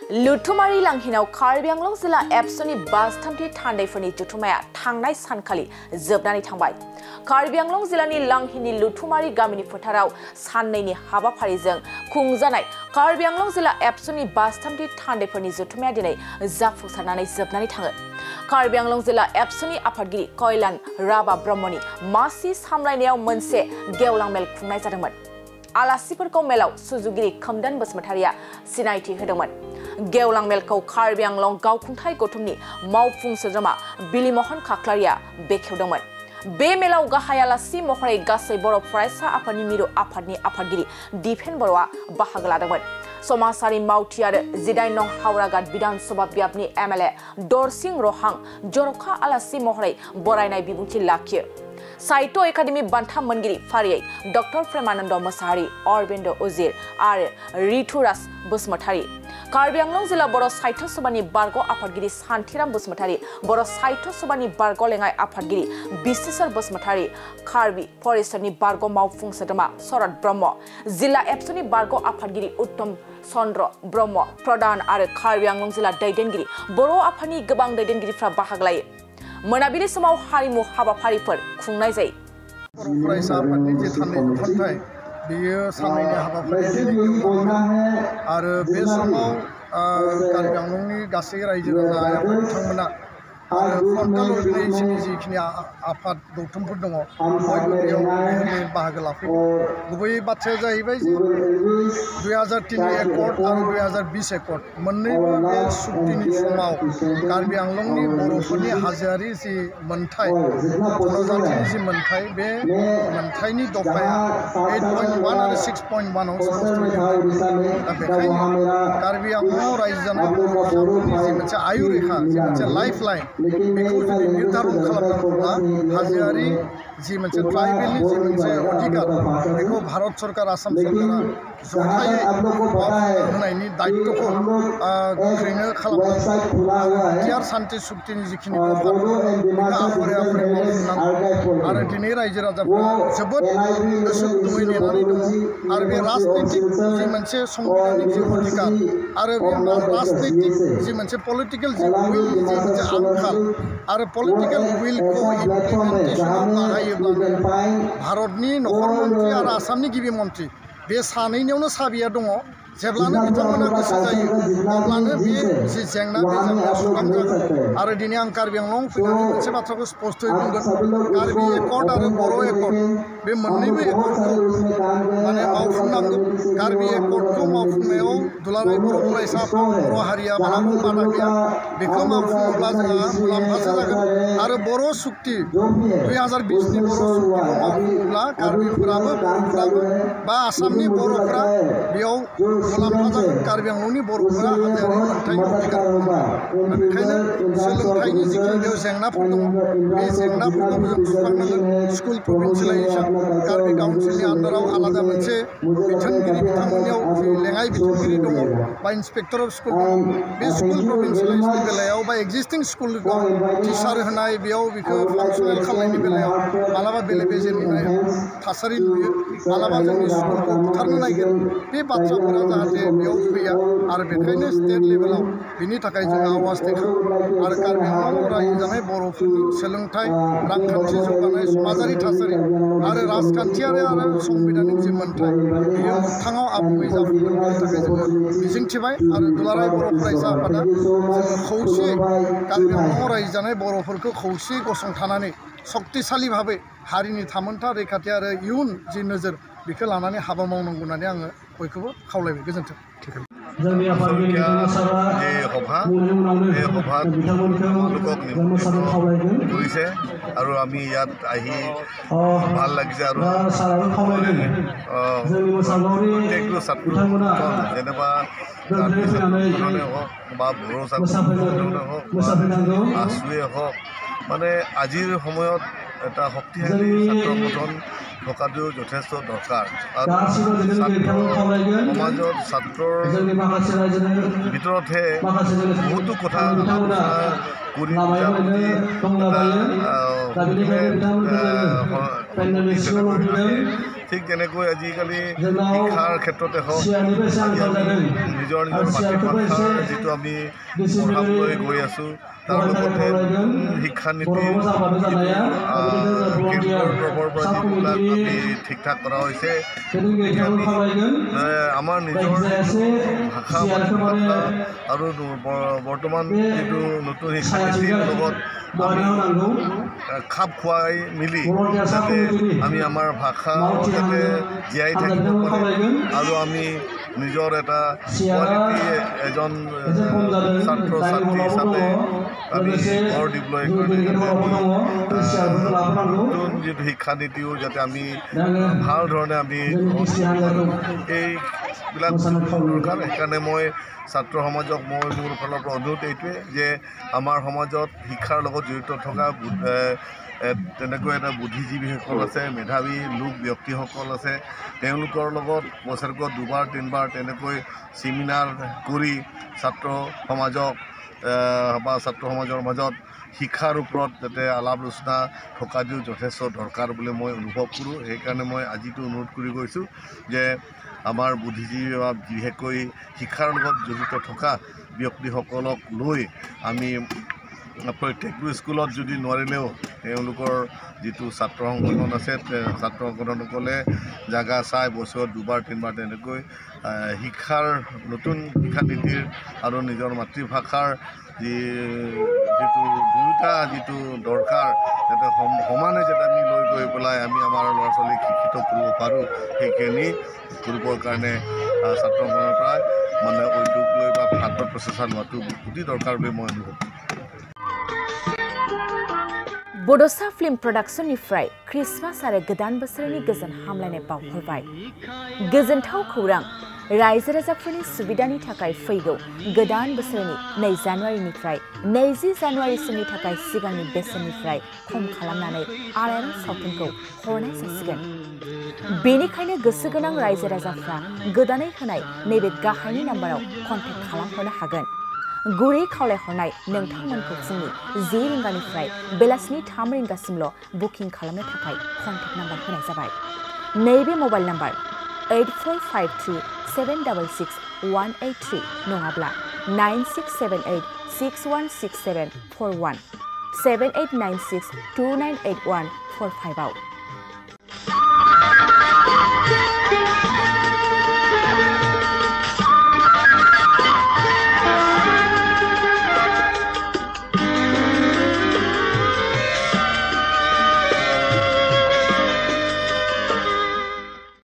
लुथुमारी लांहिनाव कार्बि आंलं जिल्ला एबसुनि बासथामथि थान्दैफोरनि जुथुमाया थांनाय सानखालि जोबनानै थांबाय। कार्बि आंलं जिल्लानि लांहिनि लुथुमारी गामिनि फोथाराव साननैनि हाबाफारिजों खुंजानाय कार्बि आंलं जिल्ला एबसुनि बासथामथि थान्दैफोरनि जुथुमाया दिनै जाफुंसारनानै जोबनानै थाङो। कार्बि आंलं जिल्ला एबसुनि आफादगिरि कल्याण राभा ब्रह्मनि मासि सामलायनायाव मोनसे गेवलां मेल खुंनाय जादोंमोन। आलासिफोरखौ मेलाव सुजुगिरि खोमदान बसुमतारिया सिनायथि होदोंमोन। गेवलां मेलखौ कार्बि आंलं गावखुंथाय गौथुमनि मावफुं सोद्रोमा बिलिमहन खाख्लारिया बेखेवदोंमन। बे मेलाव गाहाय आलासि महरै गासै बर' फरायसा आफादनि मिरु आफादनि आफादगिरि दिपेन बर'आ बाहागो लादोंमोन। समाजारि मावथि आरो 19 नं हावराघाट विधानसभा बियाबनि एमएलए दरसिं रहां जर'खा आलासि महरै बरायनाय बिबुंथि लाखियो। साहित्य एकाडेमि बान्था मोनगिरि फारियै डॉक्टर प्रेमानंद मोसाहारि, अरविंद उजिर आरो ऋतुराज बसुमतारी, कार्बि आंलं जिल्ला बर' साहित्य सभानि बारग' आफादगिरि शान्तिराम बसुमतारी, बर' साहित्य सभानि बारग' लेङाइ आफादगिरि बिस्तिसर बसुमतारी, कार्बि परिषदनि बारग' मावफुं सोद्रोमा शरद ब्रह्म, जिल्ला एबसुनि बारग' आफादगिरि उत्तम चन्द्र ब्रह्म प्रधान आरो कार्बि आंलं जिल्ला दैदेनगिरि बर' आफादनि गोबां दैदेनगिरिफ्रा बाहागो लायो। मोनाबिलि समाव हारिमु हाबाफारिफोर खुंनाय जायो। बर' फरायसा आफादनि जे थान्दै जथुमथाय बेयो साननैनि हाबाफारि आरो बे समाव कार्बि आंलंनि गासै रायजो राजा आफाद बिथांमोना आरो फ्रन्टाल अर्गानाइजेसननि जिखिनि आफाद गौथुमफोर दङ बयबो बेयाव बाहागो लाफैदों। गुबैयै बाथ्राया जाहैबाय जे 2003 एकर्ड आरो 2020 एकर्ड मोन्नैबो बे सुक्तिनि समाव कार्बि आंलंनि बर'फोरनि हाजोआरि जि मोन्थाय जनजातिनि जि मोन्थाय बे मोन्थायनि दफाया 8.1 आरो 6.1 आव दा बेखायनो कार्बि आंलंआव रायजो जानाय बर'फोरनि जि मोनसे आयु रेखा जि मोनसे लाइफ लाइन बेखौ जुदि निर्धारण खालामनांगौब्ला हाजोआरि जि मोनसे ट्राइबेलनि जि मोनसे अधिकार बेखौ भारत सरकार आसाम सरकारा जथायै होनायनि दायित्वखौ गोख्रैनो खालामनांगौ आरो बिटिआर सान्थि सुक्तिनि जिखिनि दफा बेखौ आफादे मावफुंनांगौ आरो दिनै रायजो राजाफ्रा जोबोद गोसो गुदुङै नेनानै दङ आरो बे राजनैतिक जि मोनसे संबिधानिक जि अधिकार आरो बे राजनैतिक जि मोनसे पलिटिकेल जि उइलनि जि मोनसे आंखाल आरो पलिटिकेल उइलखौ इमप्लिमेन्टेसनाव बाहायोब्लानो भारतनि नखर मन्त्रि आरो आसामनि गिबि मन्त्रि बे सानैनियावनो साबिया दङ। जेब्लानो बिथांमोना गोसो जायो अब्लानो बे जि जेंना बे जेंनाया सुस्रांजागोन आरो दिनै आं कार्बि आंलं फैनानै मोनसे बाथ्राखौ स्पष्टयै बुंगोन। कार्बि एकर्ड आरो बर' एकर्ड बे मोन्नैबो एकर्डखौ माने मावफुंनांगौ। कार्बि एकर्डखौ मावफुंनायाव दुलाराय बर' फरायसा आफाद बर' हारिया मालाबाबो बादा गैया। बेखौ मावफुङोब्ला जोंहा मुलाम्फासो जागोन आरो बर' सुक्ति 2020नि बर' सुक्तिखौ मावफुङोब्ला कार्बिफोराबो बर'फोराबो बा आसामनि बर'फोरा बेयाव मुलाम्फा जागोन। कार्बि आंलंनि बर'फोरा हाजोआरि मोन्थायनि अधिकार मोनगोन। बेखायनो सोलोंथाइनि जिखिनि बेयाव जेंनाफोर दङ बे जेंनाफोरखौ जों सुस्रांनांगोन। स्कुल प्रभिन्सियेलाइजेसन कार्बि काउन्सिलनि आन्दाराव आलादा मोनसे बिथोनगिरि बिथांमोननियाव जि लेङाइ बिथोनगिरि दङ बा इन्सपेक्टर अफ स्कुल दङ बे स्कुल प्रभिन्सियेलाइजेसननि बेलायाव बा एक्जिस्टिं स्कुलखौ टिचार होनाय बेयाव बेखौ फांसनेल खालामनायनि बेलायाव मालाबा बेले बेजे नुनाय थासारि नुयो, मालाबा जोंनि स्कुलखौ बुथारनो नागिरो। बे बाथ्राफोरा जाहाथे बेयाव फैया आरो बेखायनो स्टेट लेभेलाव बिनि थाखाय जों आवाज दैखाङो आरो कार्बि आंलं रायजो जानाय बर'फोरनि सोलोंथाइ, रांखान्थि जौगानाय, समाजारि थासारि आरो राजखान्थियारि आरो संबिधानिक जि मोन्थाय बेयो मोगथाङाव आबुङै जाफुंगोन। बेनि थाखाय जोङो मिजिंथिबाय आरो दुलाराय बर' फरायसा आफादा जोङो खौसेयै कार्बि आंलंआव रायजो जानाय बर'फोरखौ खौसेयै गसंथानानै सक्तिशालि भाबै हारिनि थामोन्था रैखाथि आरो इयुन जि नोजोर बेखौ लानानै हाबा मावनांगौ होननानै आङो बयखौबो खावलायबाय। गोजोन्थों। जोंनि आफादगिरि सभा এই সভাত লোকক নিমন্ত্ৰণ কৰিছে আৰু আমি ইয়াত আহি ভাল লাগিছে আৰু প্ৰত্যেকটো ছাত্ৰ যেনেবা কাৰ্বি ছাত্ৰজনে হওক বা বড়ো ছাত্ৰজনে হওক বা আছুৱে হওক মানে আজিৰ সময়ত এটা শক্তিশালী ছাত্ৰ সংগঠন থকাটো যথেষ্ট দৰকাৰ আৰু সমাজত ছাত্ৰৰ ভিতৰতহে বহুতো কথা কৰি ঠিক তেনেকৈ আজিকালি শিক্ষাৰ ক্ষেত্ৰতে হওক নিজৰ মাতৃভাষাৰ যিটো আমি পঢ়াবলৈ গৈ আছোঁ তাৰ লগতে শিক্ষানীতি কেন্দ্ৰৰ তৰফৰ পৰা যিবিলাক আমি ঠিক ঠাক কৰা হৈছে আমাৰ নিজৰ ভাষা মাতৃভাষা আৰু বৰ্তমান যিটো নতুন শিক্ষানীতিৰ লগত খাপ খুৱাই মিলি যাতে আমি আমাৰ ভাষা যাতে জীয়াই থাকিব পাৰে আৰু আমি নিজৰ এটা কোৱালিটি এজন ছাত্ৰ ছাত্ৰী হিচাপে আমি গঢ় দিবলৈ নতুন যিটো শিক্ষানীতিও যাতে আমি ভাল ধৰণে আমি এইবিলাক দৰকাৰ সেইকাৰণে মই ছাত্ৰ সমাজক মই মোৰ ফালৰ পৰা অনুৰোধ এইটোৱে যে আমাৰ সমাজত শিক্ষাৰ লগত জড়িত থকা তেনেকৈ এটা বুদ্ধিজীৱীসকল আছে মেধাৱী লোক ব্যক্তিসকল আছে তেওঁলোকৰ লগত বছৰেকত 2-3বাৰ তেনেকৈ ছেমিনাৰ কৰি ছাত্ৰ সমাজক বা ছাত্ৰ সমাজৰ মাজত শিক্ষাৰ ওপৰত যাতে আলাপ আলোচনা থকাটো যথেষ্ট দৰকাৰ বুলি মই অনুভৱ কৰোঁ সেইকাৰণে মই আজিতো অনুৰোধ কৰি গৈছোঁ যে আমাৰ বুদ্ধিজীৱী বা বিশেষকৈ শিক্ষাৰ লগত জড়িত থকা ব্যক্তিসকলক লৈ আমি প্ৰত্যেকটো স্কুলত যদি নোৱাৰিলেও তেওঁলোকৰ যিটো ছাত্ৰ সংগঠন আছে ছাত্ৰ সংগঠনসকলে জাগা চাই বছৰত 2-3বাৰ তেনেকৈ শিক্ষাৰ নতুন শিক্ষানীতিৰ আৰু নিজৰ মাতৃভাষাৰ যিটো দুয়োটা যিটো দৰকাৰ যাতে সমানে যাতে আমি লৈ গৈ পেলাই আমি আমাৰ ল'ৰা ছোৱালীক শিক্ষিত কৰিব পাৰোঁ সেইখিনি কৰিবৰ কাৰণে ছাত্ৰ সংগঠনৰ পৰা মানে উদ্যোগ লৈ বা ভাৰত প্ৰচেষ্টা লোৱাটো অতি দৰকাৰ বুলি মই অনুভৱ কৰোঁ बड'सा फिल्म प्रडाक्शननिफ्राय क्रिसमास आरो गोदान बोसोरनि गोजोन हामलायनाय बावहरबाय गोजोनथाव खौरां रायजो राजाफोरनि सुबिदानि थाखाय फैगौ गोदान बोसोरनि 2 जानुवारिनिफ्राय 20 जानुवारिसिमनि थाखाय सिगांनि बेसेननिफ्राय खम खालामनानै आलायारन सावथुनखौ हरनाय जासिगोन बेनिखायनो गोसो गोनां रायजो राजाफ्रा गोदानै होनाय नैबे गाहायनि नाम्बाराव कन्टेक्ट खालामहरनो हागोन गुरै खावलायहरनाय नोंथांमोनखौ फुंनि 10 रिंगानिफ्राय बेलासिनि 3 रिंगासिमल' बुकिं खालामनो थाखाय कन्टेक्ट नाम्बार होनाय जाबाय नैबे मबाइल नाम्बार 8452766183 नङाब्ला 9678616741 7896298145 आव